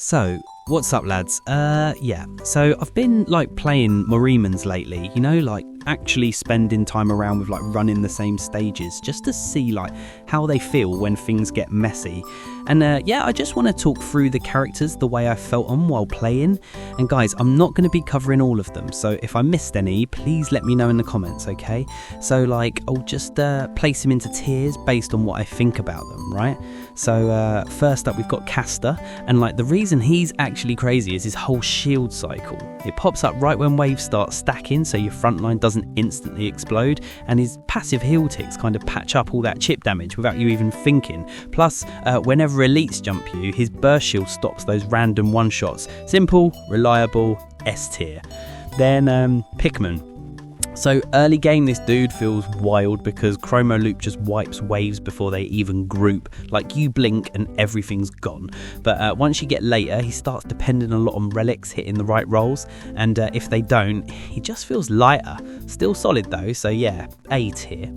So, what's up lads? So I've been playing Morimens lately, actually spending time around with running the same stages just to see how they feel when things get messy. And I just want to talk through the characters the way I felt them while playing. And guys, I'm not going to be covering all of them, so if I missed any, please let me know in the comments, okay? So I'll just place them into tiers based on what I think about them, right? So first up we've got Caster, and the reason he's actually crazy is his whole shield cycle. It pops up right when waves start stacking, so your front line doesn't instantly explode, and his passive heal ticks kind of patch up all that chip damage without you even thinking. Plus, whenever elites jump you, his burst shield stops those random one-shots. Simple, reliable, S tier. Then Pikman. So early game this dude feels wild because Chromo Loop just wipes waves before they even group. You blink and everything's gone. But once you get later, he starts depending a lot on relics hitting the right rolls, and if they don't, he just feels lighter. Still solid though, so yeah, A tier.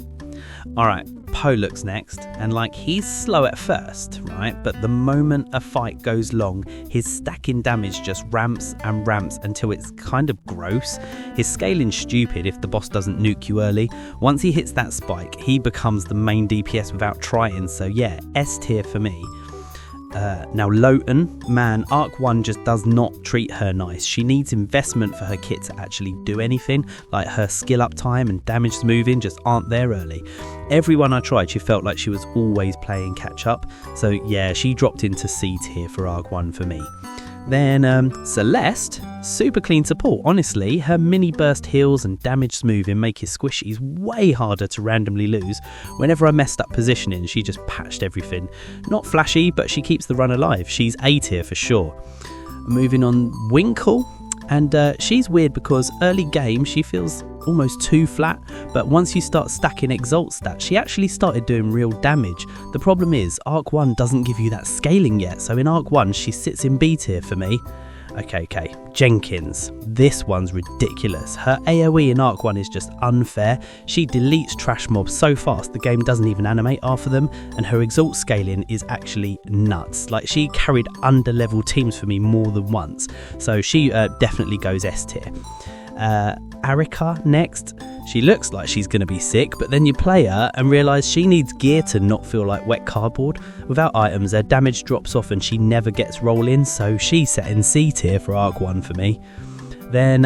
Alright, Polluck's next, and he's slow at first, right? But the moment a fight goes long, his stacking damage just ramps and ramps until it's kind of gross. His scaling's stupid if the boss doesn't nuke you early. Once he hits that spike, he becomes the main DPS without trying, so yeah, S tier for me. Now Loten, man, Arc 1 just does not treat her nice. She needs investment for her kit to actually do anything, her skill up time and damage smoothing just aren't there early. Everyone I tried, she felt like she was always playing catch up, so yeah, she dropped into C tier for Arc 1 for me. Then Celeste, super clean support. Honestly, her mini burst heals and damage smoothing make his squishies way harder to randomly lose. Whenever I messed up positioning, she just patched everything. Not flashy, but she keeps the run alive. She's A tier for sure. Moving on, Winkle. And she's weird because early game she feels almost too flat, but once you start stacking exalt stats, she actually started doing real damage. The problem is Arc 1 doesn't give you that scaling yet, so in Arc 1 she sits in B tier for me. Okay, Jenkins. This one's ridiculous. Her AoE in Arc 1 is just unfair. She deletes trash mobs so fast the game doesn't even animate after them, and her exalt scaling is actually nuts. She carried under-level teams for me more than once, so she definitely goes S tier. Arica next. She looks like she's going to be sick, but then you play her and realise she needs gear to not feel like wet cardboard. Without items, her damage drops off and she never gets roll in, so she's set in C tier for Arc 1 for me. Then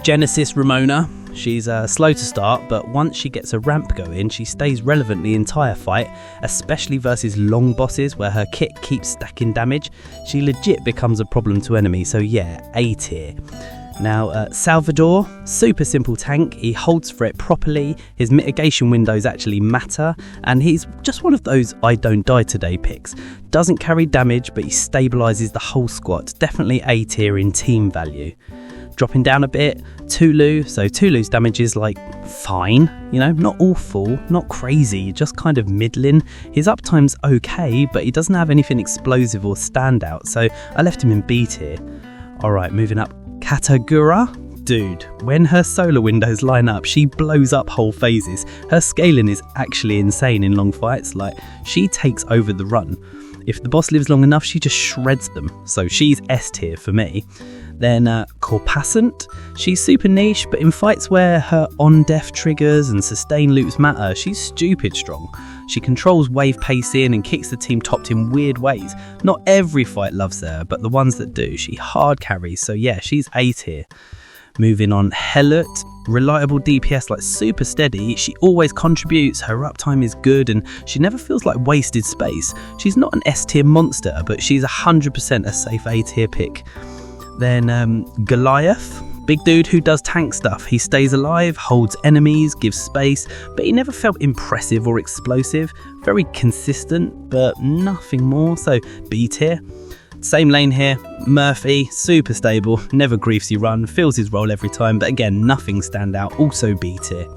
Genesis Ramona. She's slow to start, but once she gets a ramp going, she stays relevant the entire fight, especially versus long bosses where her kit keeps stacking damage. She legit becomes a problem to enemies, so yeah, A tier. Now, Salvador, super simple tank, he holds for it properly, his mitigation windows actually matter, and he's just one of those I don't die today picks. Doesn't carry damage, but he stabilises the whole squad, definitely A tier in team value. Dropping down a bit, Tulu, so Tulu's damage is fine, not awful, not crazy, just kind of middling. His uptime's okay, but he doesn't have anything explosive or standout, so I left him in B tier. Alright, moving up. Katagura? Dude, when her solar windows line up, she blows up whole phases. Her scaling is actually insane in long fights, she takes over the run. If the boss lives long enough, she just shreds them, so she's S tier for me. Then Corpuscent, she's super niche, but in fights where her on-def triggers and sustain loops matter, she's stupid strong. She controls wave pacing and kicks the team topped in weird ways. Not every fight loves her, but the ones that do, she hard carries, so yeah, she's A tier. Moving on, Hellut, reliable DPS, super steady, she always contributes, her uptime is good, and she never feels like wasted space. She's not an S tier monster, but she's 100% a safe A tier pick. Then Goliath, big dude who does tank stuff. He stays alive, holds enemies, gives space, but he never felt impressive or explosive. Very consistent, but nothing more, so B tier. Same lane here, Murphy, super stable, never griefs you run, fills his role every time, but again, nothing stand out, also B tier.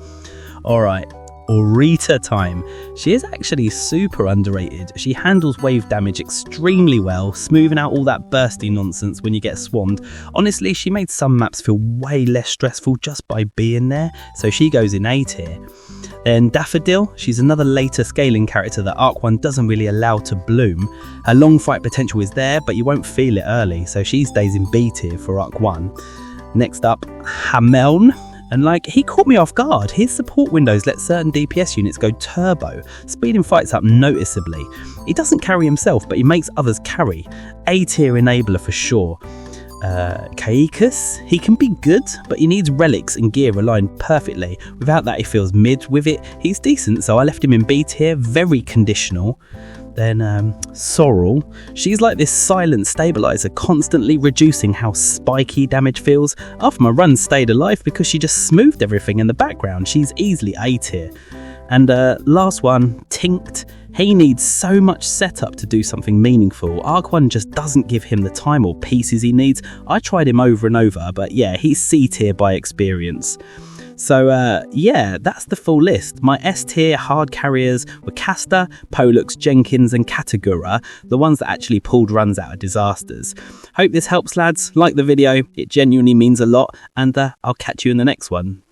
Alright, Oraita time. She is actually super underrated. She handles wave damage extremely well, smoothing out all that bursty nonsense when you get swarmed. Honestly, she made some maps feel way less stressful just by being there, so she goes in A tier. Then Daffodil, she's another later scaling character that Arc 1 doesn't really allow to bloom. Her long fight potential is there, but you won't feel it early, so she stays in B tier for Arc 1. Next up, Hameln. And he caught me off guard. His support windows let certain DPS units go turbo, speeding fights up noticeably. He doesn't carry himself, but he makes others carry. A tier enabler for sure. Kaikus, he can be good, but he needs relics and gear aligned perfectly. Without that, he feels mid. With it, he's decent, so I left him in B tier, very conditional. Then Sorrel, she's like this silent stabilizer, constantly reducing how spiky damage feels. Half my runs stayed alive because she just smoothed everything in the background. She's easily A tier. And last one, Tinct. He needs so much setup to do something meaningful. Arc 1 just doesn't give him the time or pieces he needs. I tried him over and over, but yeah, he's C tier by experience. So yeah, that's the full list. My S tier hard carriers were Casta, Pollux, Jenkins and Katagura, the ones that actually pulled runs out of disasters. Hope this helps, lads. Like the video, it genuinely means a lot, and I'll catch you in the next one.